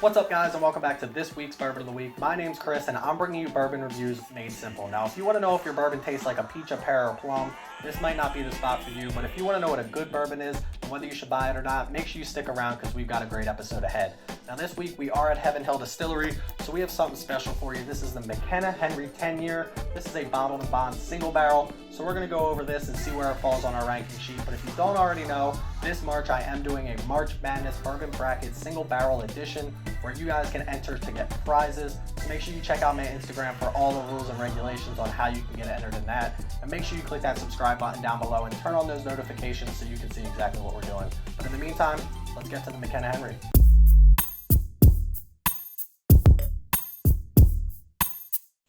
What's up, guys, and welcome back to this week's Bourbon of the Week. My name's Chris, and I'm bringing you bourbon reviews made simple. Now, if you want to know if your bourbon tastes like a peach, a pear, or a plum, this might not be the spot for you, but if you want to know what a good bourbon is and whether you should buy it or not, make sure you stick around because we've got a great episode ahead. Now, this week we are at Heaven Hill Distillery, so we have something special for you. This is the McKenna Henry 10-year. This is a bottled and bond single barrel, so we're going to go over this and see where it falls on our ranking sheet. But if you don't already know, this March I am doing a March Madness Bourbon Bracket single barrel edition where you guys can enter to get prizes. So make sure you check out my Instagram for all the rules and regulations on how you can get entered in that. And make sure you click that subscribe button down below and turn on those notifications so you can see exactly what we're doing. But in the meantime, let's get to the McKenna Henry.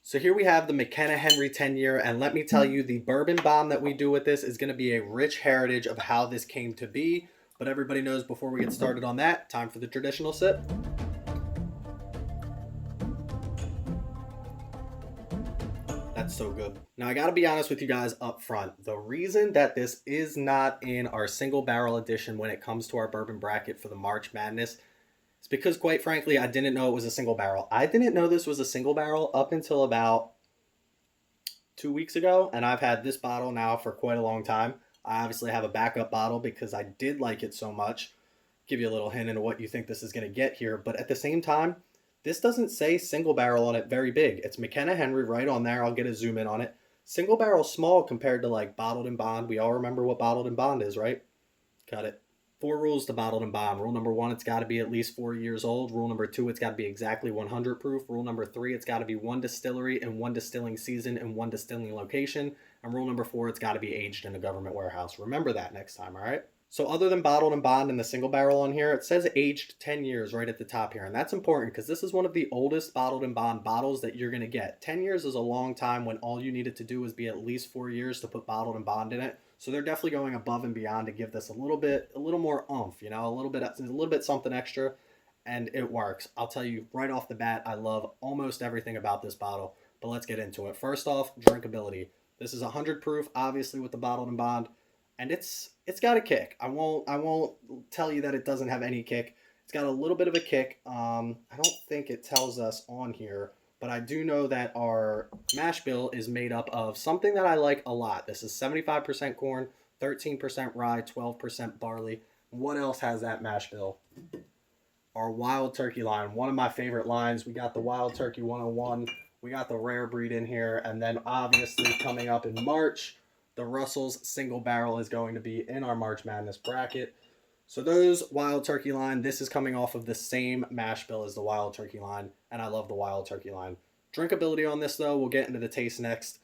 So here we have the McKenna Henry 10-year, and let me tell you, the bourbon bomb that we do with this is going to be a rich heritage of how this came to be. But everybody knows before we get started on that, time for the traditional sip. That's so good. Now I gotta be honest with you guys up front. The reason that this is not in our single barrel edition when it comes to our bourbon bracket for the March Madness is because, quite frankly, I didn't know it was a single barrel. I didn't know this was a single barrel up until about 2 weeks ago, and I've had this bottle now for quite a long time. I obviously have a backup bottle because I did like it so much. Give you a little hint into what you think this is going to get here, but at the same time, this doesn't say single barrel on it very big. It's McKenna Henry right on there. I'll get a zoom in on it. Single barrel small compared to like bottled and bond. We all remember what bottled and bond is, right? Got it. 4 rules to bottled and bond. Rule number 1, it's got to be at least 4 years old. Rule number 2, it's got to be exactly 100 proof. Rule number 3, it's got to be 1 distillery and 1 distilling season and 1 distilling location. And rule number 4, it's got to be aged in a government warehouse. Remember that next time, all right? So other than bottled and bond and the single barrel on here, it says aged 10 years right at the top here. And that's important because this is one of the oldest bottled and bond bottles that you're going to get. 10 years is a long time when all you needed to do was be at least 4 years to put bottled and bond in it. So they're definitely going above and beyond to give this a little more oomph, you know, a little bit something extra, and it works. I'll tell you right off the bat, I love almost everything about this bottle, but let's get into it. First off, drinkability. This is 100 proof, obviously with the bottled and bond, and it's got a kick. I won't tell you that it doesn't have any kick. It's got a little bit of a kick. I don't think it tells us on here, but I do know that our mash bill is made up of something that I like a lot. This is 75% corn, 13% rye, 12% barley. What else has that mash bill? Our Wild Turkey line, one of my favorite lines. We got the Wild Turkey 101. We got the rare breed in here. And then obviously coming up in March, the Russell's single barrel is going to be in our March Madness bracket. So those Wild Turkey line, this is coming off of the same mash bill as the Wild Turkey line, and I love the Wild Turkey line. Drinkability on this, though, we'll get into the taste next.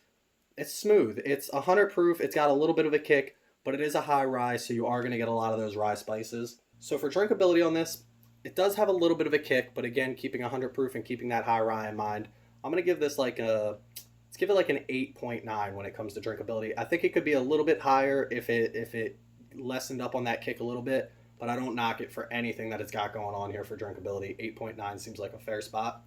It's smooth. It's 100 proof. It's got a little bit of a kick, but it is a high rye, so you are going to get a lot of those rye spices. So for drinkability on this, it does have a little bit of a kick, but again, keeping 100 proof and keeping that high rye in mind, I'm going to give this let's give it like an 8.9 when it comes to drinkability. I think it could be a little bit higher if it lessened up on that kick a little bit, but I don't knock it for anything that it's got going on here for drinkability. 8.9 seems like a fair spot.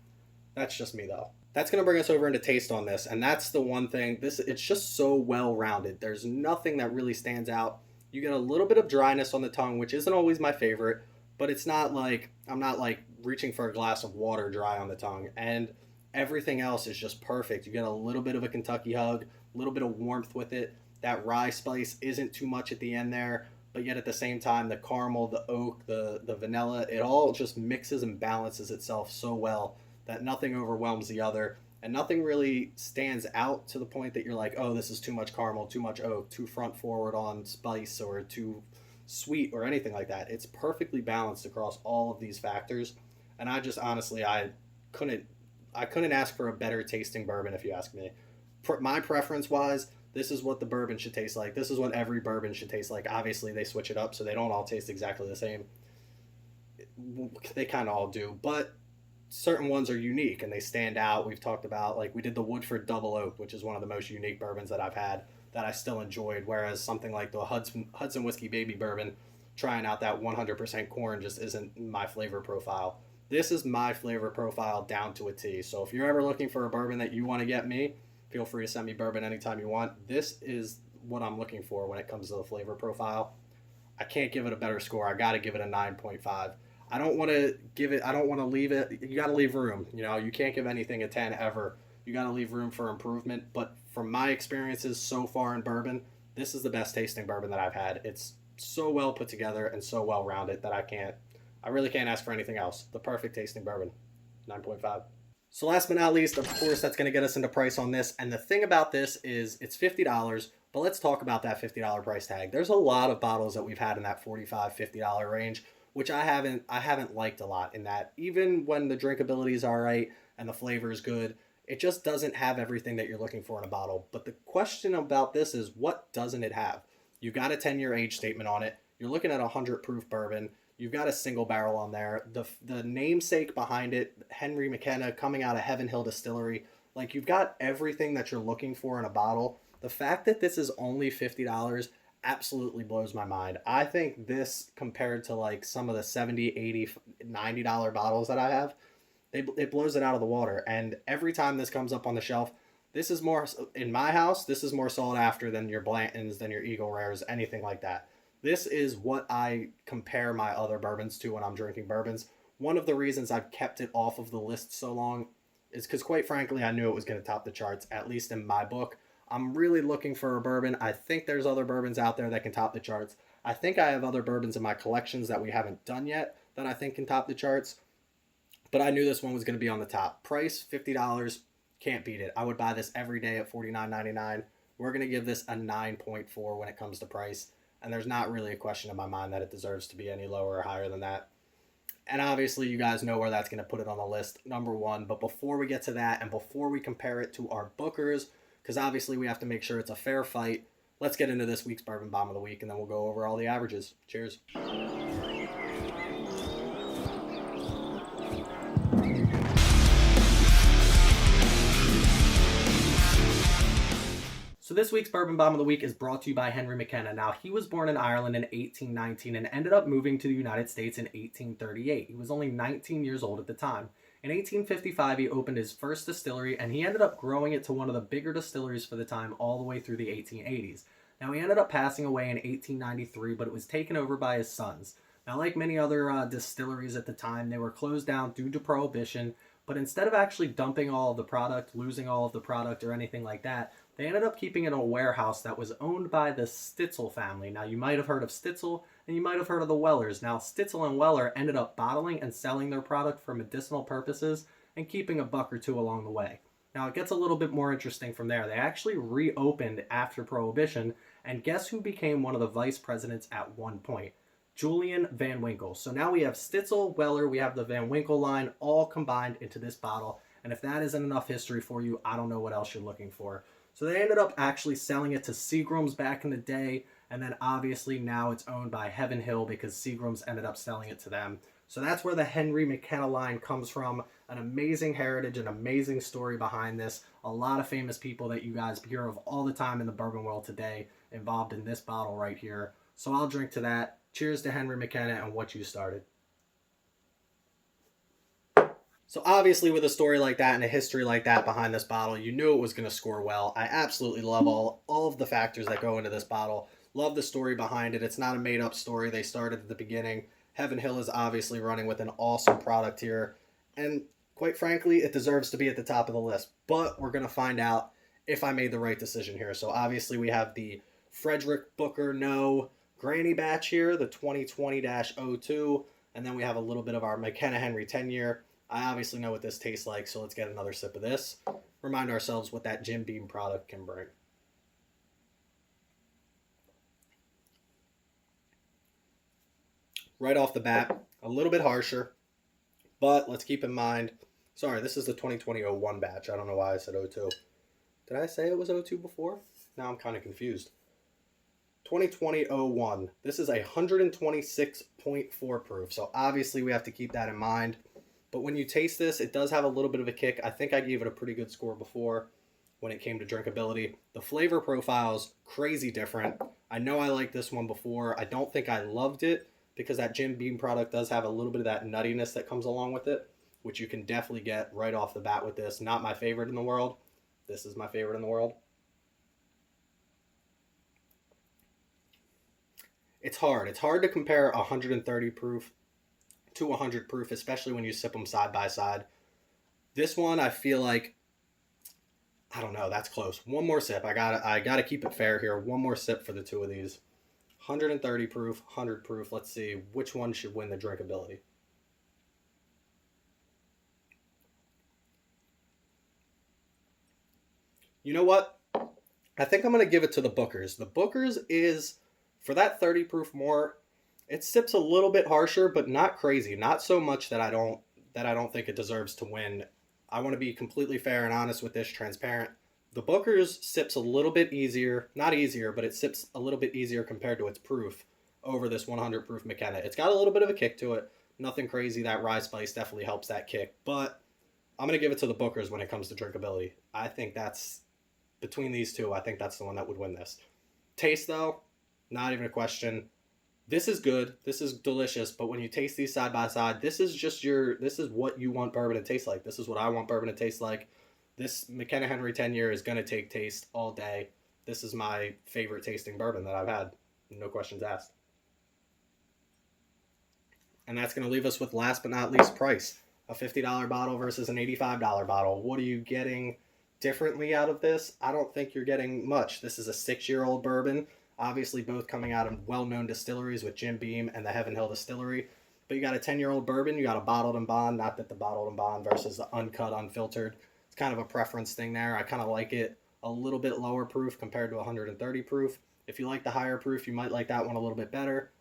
That's just me though. That's going to bring us over into taste on this, and that's the one thing. It's just so well-rounded. There's nothing that really stands out. You get a little bit of dryness on the tongue, which isn't always my favorite, but it's not like I'm not like reaching for a glass of water dry on the tongue, and everything else is just perfect. You get a little bit of a Kentucky hug, a little bit of warmth with it. That rye spice isn't too much at the end there, but yet at the same time, the caramel, the oak, the vanilla, it all just mixes and balances itself so well that nothing overwhelms the other, and nothing really stands out to the point that you're like, oh, this is too much caramel, too much oak, too front forward on spice, or too sweet, or anything like that. It's perfectly balanced across all of these factors, and I just honestly, I couldn't ask for a better tasting bourbon if you ask me. My preference wise, this is what the bourbon should taste like. This is what every bourbon should taste like. Obviously, they switch it up, so they don't all taste exactly the same. They kind of all do, but certain ones are unique and they stand out. We've talked about, like, we did the Woodford Double Oak, which is one of the most unique bourbons that I've had that I still enjoyed, whereas something like the Hudson Whiskey Baby Bourbon, trying out that 100% corn just isn't my flavor profile. This is my flavor profile down to a T. So if you're ever looking for a bourbon that you want to get me, feel free to send me bourbon anytime you want. This is what I'm looking for when it comes to the flavor profile. I can't give it a better score. I got to give it a 9.5. I don't want to give it, I don't want to leave it. You got to leave room. You know, you can't give anything a 10 ever. You got to leave room for improvement. But from my experiences so far in bourbon, this is the best tasting bourbon that I've had. It's so well put together and so well rounded that I really can't ask for anything else. The perfect tasting bourbon, 9.5. So last but not least, of course, that's going to get us into price on this. And the thing about this is it's $50, but let's talk about that $50 price tag. There's a lot of bottles that we've had in that $45, $50 range, which I haven't liked a lot in that. Even when the drinkability is all right and the flavor is good, it just doesn't have everything that you're looking for in a bottle. But the question about this is, what doesn't it have? You've got a 10-year age statement on it. You're looking at a 100 proof bourbon. You've got a single barrel on there. The namesake behind it, Henry McKenna, coming out of Heaven Hill Distillery. Like, you've got everything that you're looking for in a bottle. The fact that this is only $50 absolutely blows my mind. I think this, compared to like some of the $70, $80, $90 bottles that I have, it blows it out of the water. And every time this comes up on the shelf, this is more, in my house, this is more sought after than your Blantons, than your Eagle Rares, anything like that. This is what I compare my other bourbons to when I'm drinking bourbons. One of the reasons I've kept it off of the list so long is because, quite frankly, I knew it was going to top the charts, at least in my book. I'm really looking for a bourbon. I think there's other bourbons out there that can top the charts. I think I have other bourbons in my collections that we haven't done yet that I think can top the charts. But I knew this one was going to be on the top. Price, $50. Can't beat it. I would buy this every day at $49.99. We're going to give this a 9.4 when it comes to price. And there's not really a question in my mind that it deserves to be any lower or higher than that. And obviously, you guys know where that's going to put it on the list, number one. But before we get to that, and before we compare it to our bookers, because obviously we have to make sure it's a fair fight, let's get into this week's Bourbon Bomb of the Week, and then we'll go over all the averages. Cheers. So this week's Bourbon Bomb of the Week is brought to you by Henry McKenna. Now, he was born in Ireland in 1819 and ended up moving to the United States in 1838. He was only 19 years old at the time. In 1855, he opened his first distillery, and he ended up growing it to one of the bigger distilleries for the time all the way through the 1880s. Now, he ended up passing away in 1893, but it was taken over by his sons. Now, like many other distilleries at the time, they were closed down due to prohibition, but instead of actually dumping all of the product, losing all of the product, or anything like that, they ended up keeping it in a warehouse that was owned by the Stitzel family. Now, you might have heard of Stitzel, and you might have heard of the Wellers. Now, Stitzel and Weller ended up bottling and selling their product for medicinal purposes and keeping a buck or two along the way. Now, it gets a little bit more interesting from there. They actually reopened after Prohibition, and guess who became one of the vice presidents at one point? Julian Van Winkle. So now we have Stitzel, Weller, we have the Van Winkle line all combined into this bottle. And if that isn't enough history for you, I don't know what else you're looking for. So they ended up actually selling it to Seagram's back in the day, and then obviously now it's owned by Heaven Hill because Seagram's ended up selling it to them. So that's where the Henry McKenna line comes from. An amazing heritage, an amazing story behind this. A lot of famous people that you guys hear of all the time in the bourbon world today involved in this bottle right here. So I'll drink to that. Cheers to Henry McKenna and what you started. So obviously, with a story like that and a history like that behind this bottle, you knew it was going to score well. I absolutely love all of the factors that go into this bottle. Love the story behind it. It's not a made-up story. They started at the beginning. Heaven Hill is obviously running with an awesome product here. And quite frankly, it deserves to be at the top of the list. But we're going to find out if I made the right decision here. So obviously, we have the Frederick Booker No Granny batch here, the 2020-02. And then we have a little bit of our McKenna Henry 10-year. I obviously know what this tastes like, so let's get another sip of this. Remind ourselves what that Jim Beam product can bring. Right off the bat, a little bit harsher, but let's keep in mind, sorry, this is the 2020-01 batch. I don't know why I said 02. Did I say it was 02 before? Now I'm kind of confused. 2020-01. This is a 126.4 proof, so obviously we have to keep that in mind. But when you taste this, it does have a little bit of a kick. I think I gave it a pretty good score before when it came to drinkability. The flavor profile's crazy different. I know I liked this one before. I don't think I loved it because that Jim Beam product does have a little bit of that nuttiness that comes along with it, which you can definitely get right off the bat with this. Not my favorite in the world. This is my favorite in the world. It's hard. It's hard to compare 130 proof to 100 proof, especially when you sip them side by side. This one, I feel like, I don't know, that's close. One more sip. I gotta keep it fair here. One more sip for the two of these. 130 proof, 100 proof. Let's see which one should win the drinkability. You know what? I think I'm going to give it to the Booker's. The Booker's is, for that 30 proof more, it sips a little bit harsher, but not crazy. Not so much that I don't think it deserves to win. I want to be completely fair and honest with this, transparent. The Booker's sips a little bit easier, not easier, but it sips a little bit easier compared to its proof over this 100 proof McKenna. It's got a little bit of a kick to it. Nothing crazy. That rye spice definitely helps that kick, but I'm going to give it to the Booker's when it comes to drinkability. I think that's, between these two, I think that's the one that would win this. Taste, though, not even a question. This is good. This is delicious. But when you taste these side by side, this is what you want bourbon to taste like. This is what I want bourbon to taste like. This McKenna Henry 10-year is going to take taste all day. This is my favorite tasting bourbon that I've had. No questions asked. And that's going to leave us with, last but not least, price. A $50 bottle versus an $85 bottle. What are you getting differently out of this? I don't think you're getting much. This is a 6-year-old bourbon. Obviously, both coming out of well-known distilleries with Jim Beam and the Heaven Hill Distillery. But you got a 10-year-old bourbon. You got a bottled and bond. Not that the bottled and bond versus the uncut, unfiltered. It's kind of a preference thing there. I kind of like it a little bit lower proof compared to 130 proof. If you like the higher proof, you might like that one a little bit better.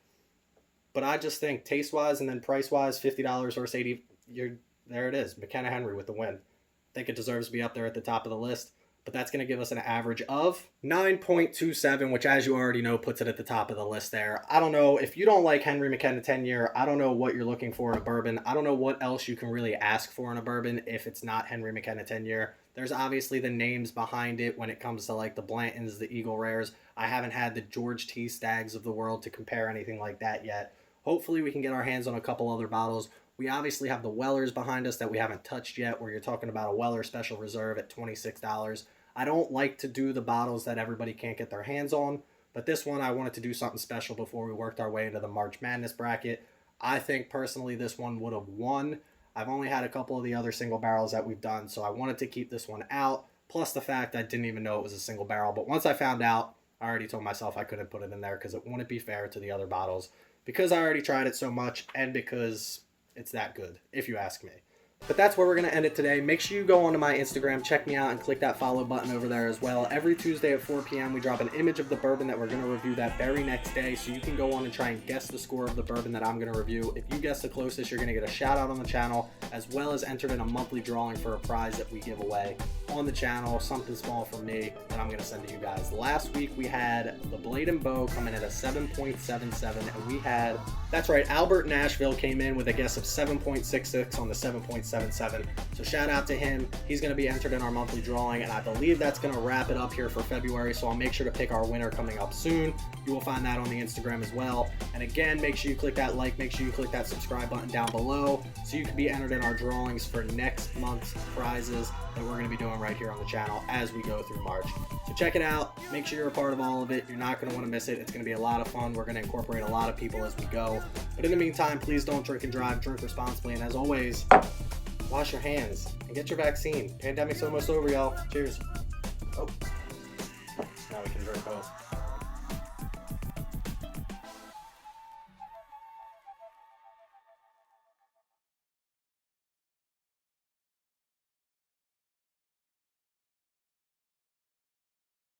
But I just think taste-wise and then price-wise, $50 versus $80, there it is. McKenna Henry with the win. I think it deserves to be up there at the top of the list. But that's going to give us an average of 9.27, which, as you already know, puts it at the top of the list there. I don't know. If you don't like Henry McKenna 10-year, I don't know what you're looking for in a bourbon. I don't know what else you can really ask for in a bourbon if it's not Henry McKenna 10-year. There's obviously the names behind it when it comes to like the Blantons, the Eagle Rares. I haven't had the George T. Staggs of the world to compare anything like that yet. Hopefully we can get our hands on a couple other bottles. We obviously have the Wellers behind us that we haven't touched yet, where you're talking about a Weller Special Reserve at $26. I don't like to do the bottles that everybody can't get their hands on, but this one I wanted to do something special before we worked our way into the March Madness bracket. I think personally this one would have won. I've only had a couple of the other single barrels that we've done, so I wanted to keep this one out, plus the fact I didn't even know it was a single barrel. But once I found out, I already told myself I couldn't put it in there because it wouldn't be fair to the other bottles, because I already tried it so much and because it's that good, if you ask me. But that's where we're going to end it today. Make sure you go onto my Instagram, check me out, and click that follow button over there as well. Every Tuesday at 4 p.m. we drop an image of the bourbon that we're going to review that very next day, so you can go on and try and guess the score of the bourbon that I'm going to review. If you guess the closest, you're going to get a shout out on the channel, as well as entered in a monthly drawing for a prize that we give away on the channel, something small from me that I'm going to send to you guys. Last week we had the Blade and Bow come in at a 7.77, and we had, that's right, Albert Nashville came in with a guess of 7.66 on the 7.77. So shout out to him. He's going to be entered in our monthly drawing, and I believe that's going to wrap it up here for February, so I'll make sure to pick our winner coming up soon. You will find that on the Instagram as well. And again, make sure you click that like, make sure you click that subscribe button down below so you can be entered in our drawings for next month's prizes that we're going to be doing right here on the channel as we go through March. So check it out. Make sure you're a part of all of it. You're not going to want to miss it. It's going to be a lot of fun. We're going to incorporate a lot of people as we go. But in the meantime, please don't drink and drive. Drink responsibly. And as always, wash your hands and get your vaccine. Pandemic's almost over, y'all. Cheers. Oh, now we can drink both.